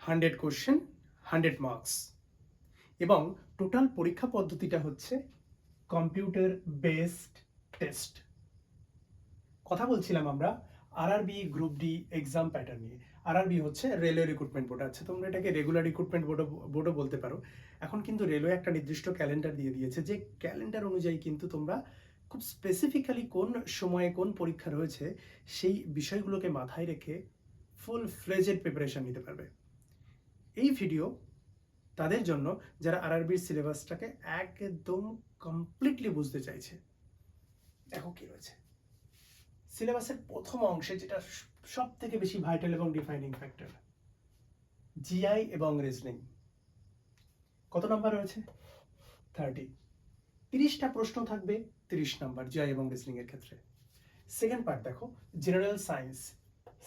100 question 100 marks এবং total পরীক্ষা পদ্ধতিটা হচ্ছে কম্পিউটার বেসড টেস্ট। কথা বলছিলাম আমরা RRB group D exam pattern নিয়ে। আরআরবি হচ্ছে রেলওয়ে রিক্রুটমেন্ট বোর্ড। আছে তোমরা এটাকে রেগুলার রিক্রুটমেন্ট বোর্ডও বলতে পারো। এখন কিন্তু রেলওয়ে একটা নির্দিষ্ট ক্যালেন্ডার দিয়ে দিয়েছে, যে ক্যালেন্ডার অনুযায়ী কিন্তু তোমরা খুব স্পেসিফিক্যালি কোন সময়ে কোন পরীক্ষা রয়েছে সেই বিষয়গুলোকে মাথায় রেখে ফুল ফ্লেজেড প্রিপারেশন নিতে পারবে। এই ভিডিও তাদের জন্য যারা আরআরবির সিলেবাসটাকে একদম কমপ্লিটলি বুঝতে চাইছে। দেখো কি রয়েছে সিলেবাসের প্রথম অংশে, যেটা সব থেকে বেশি ভাইটাল এবং ডিফাইনিং ফ্যাক্টর, জিআই এবং রিজনিং। কত নাম্বার রয়েছে? 30। 30টা প্রশ্ন থাকবে, 30 নাম্বার জিআই এবং রিজনিং এর ক্ষেত্রে। সেকেন্ড পার্ট দেখো, জেনারেল সায়েন্স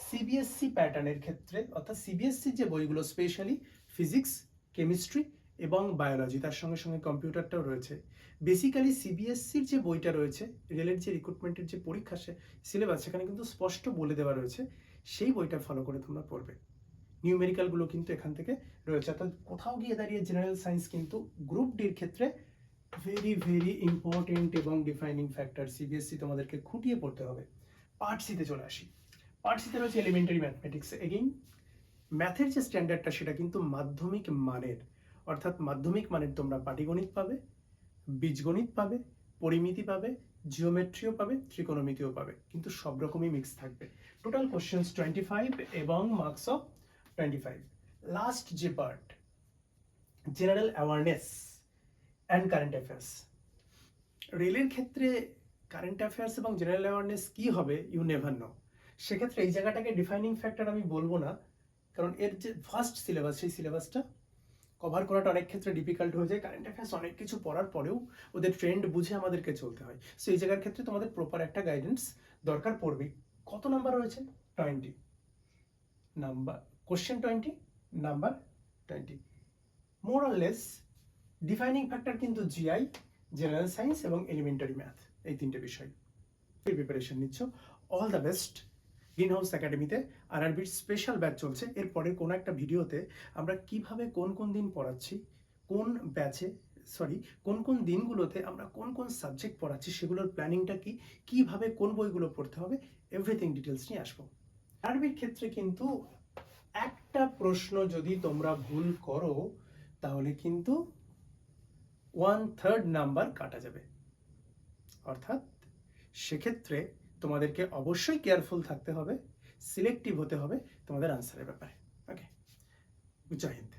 সিবিএসসি প্যাটার্নের ক্ষেত্রে, অর্থাৎ সিবিএসসি যে বইগুলো, স্পেশালি ফিজিক্স, কেমিস্ট্রি এবং বায়োলজি, তার সঙ্গে সঙ্গে কম্পিউটারটাও রয়েছে। বেসিক্যালি সিবিএসসির যে বইটা রয়েছে, রেলের যে রিক্রুটমেন্টের যে পরীক্ষা সিলেবাস, সেখানে কিন্তু স্পষ্ট বলে দেওয়া রয়েছে, সেই বইটা ফলো করে তোমরা পড়বে। নিউমেরিক্যালগুলো কিন্তু এখান থেকে রয়েছে। অর্থাৎ কোথাও গিয়ে দাঁড়িয়ে জেনারেল সায়েন্স কিন্তু গ্রুপ ডির ক্ষেত্রে ভেরি ভেরি ইম্পর্টেন্ট এবং ডিফাইনিং ফ্যাক্টর। সিবিএসসি তোমাদেরকে খুঁটিয়ে পড়তে হবে। পার্ট সিতে চলে আসি। পার্ট সিতে রয়েছে এলিমেন্টারি ম্যাথমেটিক্স। এগেইন ম্যাথের যে স্ট্যান্ডার্ডটা, সেটা কিন্তু মাধ্যমিক মানের, অর্থাৎ মাধ্যমিক মানের তোমরা পাটিগণিত পাবে, বীজগণিত পাবে, পরিমিতি পাবে, জিওমেট্রিও পাবে, ত্রিকোণমিতিও পাবে, কিন্তু সব রকমই মিক্স থাকবে। টোটাল কোশ্চেন্স 25 এবং মার্কস অফ 25। লাস্ট যে part, general awareness and current affairs. রেলের ক্ষেত্রে কারেন্ট অ্যাফেয়ার্স এবং জেনারেল অ্যাওয়ারনেস কি হবে, ইউ নেভার নো। সেক্ষেত্রে এই জায়গাটাকে ডিফাইনিং ফ্যাক্টর আমি বলবো না, কারণ এর যে ফার্স্ট সিলেবাস, সেই সিলেবাসটা কভার করাটা অনেক ক্ষেত্রে ডিফিকাল্ট হয়ে যায়। কারেন্ট অ্যাফেয়ার্স অনেক কিছু পড়ার পরেও ওদের ট্রেন্ড বুঝে আমাদেরকে চলতে হয়। সো এই জায়গার ক্ষেত্রে তোমাদের প্রপার একটা গাইডেন্স দরকার পড়বে। কত নাম্বার রয়েছে? 20 number, question 20, number 20। More or less defining factor কিন্তু জিআই, জেনারেল সায়েন্স এবং এলিমেন্টারি ম্যাথ, এই তিনটে বিষয় প্রিপারেশন নিচ্ছ। All the best. Green house একাডেমিতে আরআরবির স্পেশাল ব্যাচ চলছে। এরপরে কোনো একটা ভিডিওতে আমরা কিভাবে কোন কোন দিন পড়াচ্ছি, কোন ব্যাচে কোন কোন দিনগুলোতে আমরা কোন কোন সাবজেক্ট পড়াচ্ছি, সেগুলোর প্ল্যানিংটা কি, কিভাবে কোন বইগুলো পড়তে হবে, এভরিথিং ডিটেলস নিয়ে আসবো। আরআরবির ক্ষেত্রে কিন্তু একটা প্রশ্ন যদি তোমরা ভুল করো, তাহলে কিন্তু 1/3 নাম্বার কাটা যাবে। অর্থাৎ সেক্ষেত্রে তোমাদেরকে অবশ্যই কেয়ারফুল থাকতে হবে, সিলেক্টিভ হতে হবে তোমাদের আনসারের ব্যাপারে। ওকে, জয় হিন্দ।